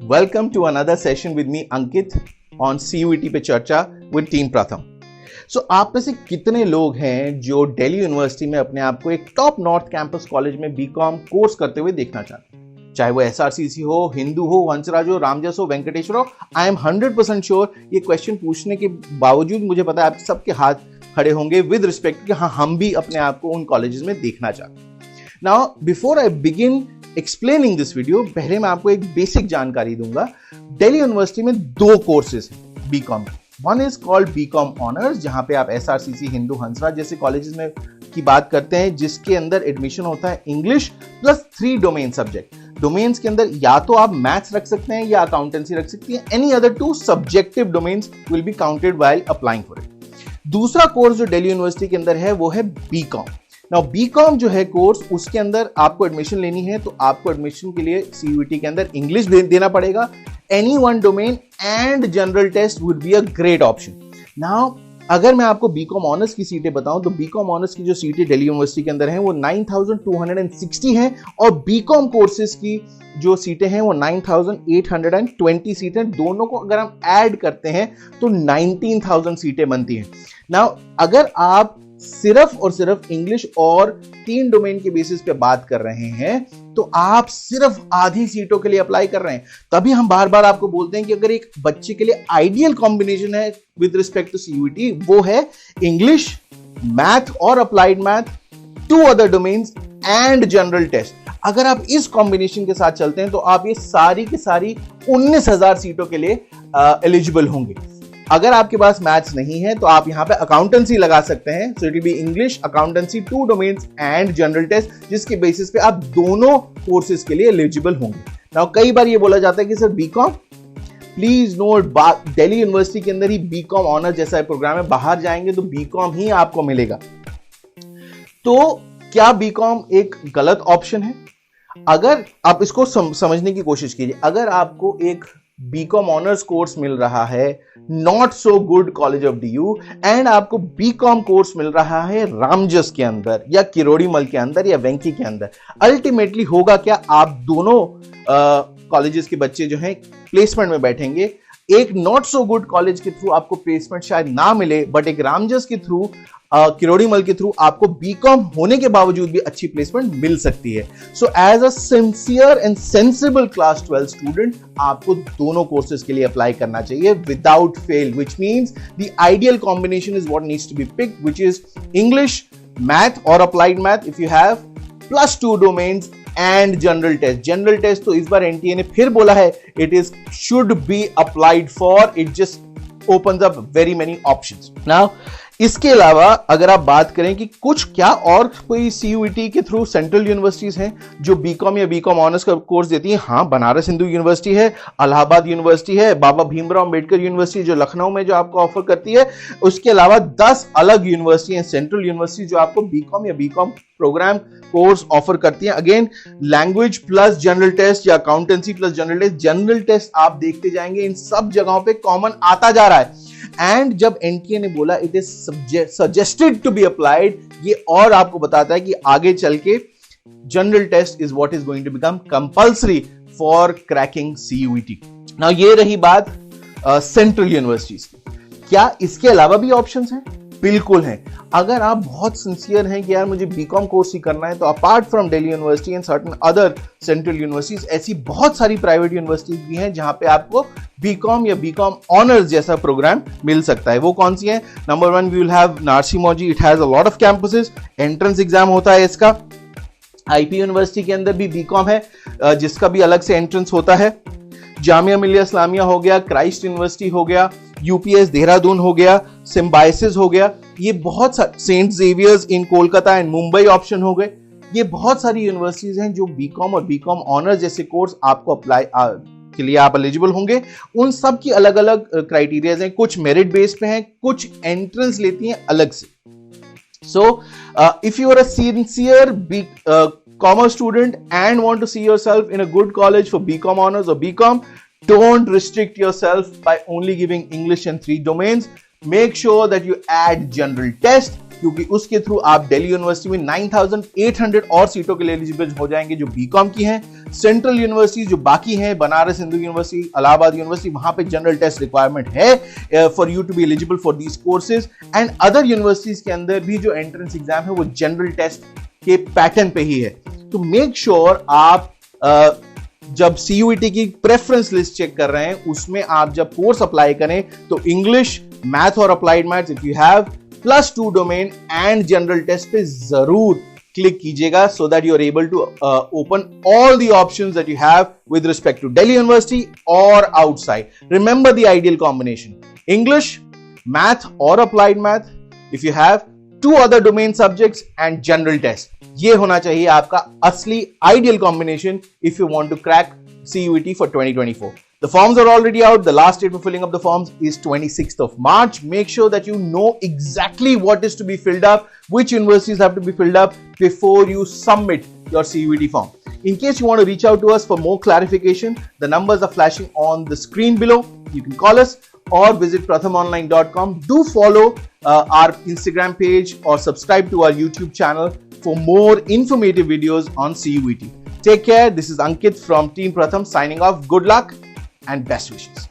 Welcome to another session with me, Ankit, on CUET पे चर्चा with team प्रथम। आप में से कितने लोग हैं जो दिल्ली यूनिवर्सिटी में अपने आप को एक टॉप नॉर्थ कैंपस कॉलेज में बीकॉम कोर्स करते हुए देखना चाहते हैं? चाहे वो SRCC हो, हिंदू हो, हंसराज हो, रामजस हो, वेंकटेश्वर हो, आई एम 100% श्योर ये क्वेश्चन पूछने के बावजूद मुझे पता है आप सबके हाथ खड़े होंगे विद रिस्पेक्ट कि हाँ, हम भी अपने आप को उन कॉलेजेस में देखना चाहते हैं। Now before I begin explaining this video, पहले मैं आपको एक बेसिक जानकारी दूंगा। दिल्ली यूनिवर्सिटी में दो कोर्सेज हैं बीकॉम के। One is called BCom honours, जहां पे आप SRCC, हिंदू, हंसराज जैसे कॉलेजेस में की बात करते हैं, जिसके अंदर एडमिशन होता है English plus 3 domain subject. Domains के अंदर या तो आप मैथ्स रख सकते हैं या अकाउंटेंसी रख सकती हैं। Any other 2 subjective domains will be counted while applying for it. दूसरा कोर्स जो दिल्ली यूनिवर्सिटी के अंदर है वो है बीकॉम। नाउ बीकॉम जो है कोर्स, उसके अंदर आपको एडमिशन लेनी है तो आपको एडमिशन के लिए CUET के अंदर इंग्लिश देना पड़ेगा। Any one domain and general test would be a great option. Now अगर मैं आपको बीकॉम ऑनर्स की सीटें बताऊं तो बीकॉम ऑनर्स की जो सीटें दिल्ली यूनिवर्सिटी के अंदर हैं वो 9260 हैं और बीकॉम कोर्सेज की जो सीटें हैं वो 9820 सीटें। दोनों को अगर हम ऐड करते हैं तो 19000 सीटें बनती हैं। नाउ अगर आप सिर्फ और सिर्फ इंग्लिश और 3 डोमेन के बेसिस पे बात कर रहे हैं तो आप सिर्फ आधी सीटों के लिए अप्लाई कर रहे हैं। तभी हम बार बार आपको बोलते हैं कि अगर एक बच्चे के लिए आइडियल कॉम्बिनेशन है विद रिस्पेक्ट टू CUET, वो है इंग्लिश, मैथ और applied math, 2 other domains and general test. अगर आप इस कॉम्बिनेशन के साथ चलते हैं तो आप ये सारी की सारी 19000 सीटों के लिए एलिजिबल होंगे। अगर आपके पास मैथ्स नहीं है तो आप यहां पे अकाउंटेंसी लगा सकते हैं। So it will be English, accountancy, 2 domains and general test, जिसके बेसिस पे आप दोनों कोर्सेज के लिए एलिजिबल होंगे। नाउ कई बार ये बोला जाता है कि sir BCom, please note, Delhi university के अंदर ही बीकॉम ऑनर जैसा प्रोग्राम है, बाहर जाएंगे तो बीकॉम ही आपको मिलेगा। तो क्या बीकॉम एक गलत ऑप्शन है? अगर आप इसको समझने की कोशिश कीजिए, अगर आपको एक बीकॉम ऑनर्स कोर्स मिल रहा है not so good college of DU and आपको बीकॉम कोर्स मिल रहा है रामजस के अंदर या किरोड़ीमल के अंदर या वेंकी के अंदर, अल्टीमेटली होगा क्या? आप दोनों कॉलेजेस के बच्चे जो हैं प्लेसमेंट में बैठेंगे। एक नॉट सो गुड कॉलेज के थ्रू आपको प्लेसमेंट शायद ना मिले, बट एक रामजस के थ्रू, किरोड़ीमल के थ्रू आपको बीकॉम होने के बावजूद भी अच्छी प्लेसमेंट मिल सकती है। So as a sincere and sensible class 12 student आपको दोनों कोर्सेज के लिए अप्लाई करना चाहिए without fail, which means the ideal combination is what needs to be picked, which is English, math और applied math if you have, plus 2 domains and general test. General test तो इस बार NTA ने फिर बोला है it is should be applied for, it just opens up very many options. Now इसके अलावा अगर आप बात करें कि कुछ क्या और कोई CUET के थ्रू सेंट्रल यूनिवर्सिटीज हैं जो बीकॉम या बीकॉम ऑनर्स का कोर्स देती हैं, हाँ, बनारस हिंदू यूनिवर्सिटी है, इलाहाबाद यूनिवर्सिटी है, बाबा भीमराव अंबेडकर यूनिवर्सिटी जो लखनऊ में जो आपको ऑफर करती है। उसके अलावा 10 अलग यूनिवर्सिटी हैं सेंट्रल यूनिवर्सिटी जो आपको बीकॉम या बीकॉम प्रोग्राम कोर्स ऑफर करती हैं। Again language plus general test या accountancy plus general test. General test आप देखते जाएंगे इन सब जगहों पे कॉमन आता जा रहा है। एंड जब NTA ने बोला it is suggested to be applied, ये और आपको बताता है कि आगे चल के general test is what is going to become compulsory for cracking CUET। Now ये रही बात सेंट्रल यूनिवर्सिटीज की। क्या इसके अलावा भी ऑप्शंस हैं? बिल्कुल हैं। अगर आप बहुत सिंसियर हैं कि यार मुझे बीकॉम कोर्स ही करना है, तो apart from Delhi university and certain other central universities, ऐसी बहुत सारी प्राइवेट यूनिवर्सिटीज भी हैं जहां पे आपको बीकॉम या बीकॉम ऑनर्स जैसा प्रोग्राम मिल सकता है। वो कौन सी है? Number 1 we will have Narsee Monjee, it has a lot of campuses, entrance exam होता है इसका। IP यूनिवर्सिटी के अंदर भी बीकॉम है जिसका भी अलग से एंट्रेंस होता है। जामिया मिलिया इस्लामिया हो गया, क्राइस्ट यूनिवर्सिटी हो गया, UPS देहरादून हो गया, सिम्बाइसिस हो गया, ये बहुत सारे, Saint Xavier's in Kolkata and Mumbai option हो गए। ये बहुत सारी यूनिवर्सिटीज हैं जो बीकॉम और बीकॉम ऑनर्स जैसे कोर्स आपको अप्लाई के लिए आप एलिजिबल होंगे। उन सब की अलग अलग क्राइटेरियाज हैं, कुछ मेरिट बेस पे हैं, कुछ एंट्रेंस लेती हैं अलग से। So, if you are a sincere commerce student and want to see yourself in a good college for BCom honors or BCom, don't restrict yourself by only giving English and 3 domains. Make sure that you add general test क्योंकि उसके through आप Delhi university में 9,800 और सीटों के लिए eligible हो जाएंगे जो बीकॉम की हैं। सेंट्रल यूनिवर्सिटी जो बाकी हैं, बनारस हिंदू यूनिवर्सिटी, इलाहाबाद यूनिवर्सिटी, वहां पे जनरल टेस्ट रिक्वायरमेंट है for you to be eligible for these courses. And other universities के अंदर भी जो एंट्रेंस एग्जाम है वो जनरल टेस्ट के पैटर्न पे ही है। तो मेक श्योर आप जब CUET की प्रेफरेंस लिस्ट चेक कर रहे हैं उसमें आप जब कोर्स अप्लाई करें तो इंग्लिश, मैथ और applied maths if you have +2 domain and general test पे जरूर क्लिक कीजिएगा, so that you are able to open all the options that you have with respect to Delhi university और outside. Remember the ideal combination, English, math और applied math, if you have 2 other domain subjects and general test. ये होना चाहिए आपका असली ideal combination if you want to crack CUET for 2024. The forms are already out. The last date for filling up the forms is 26th of March. Make sure that you know exactly what is to be filled up, which universities have to be filled up before you submit your CUET form. In case you want to reach out to us for more clarification, the numbers are flashing on the screen below. You can call us or visit prathamonline.com. Do follow our Instagram page or subscribe to our YouTube channel for more informative videos on CUET. Take care. This is Ankit from Team Pratham signing off. Good luck and best wishes.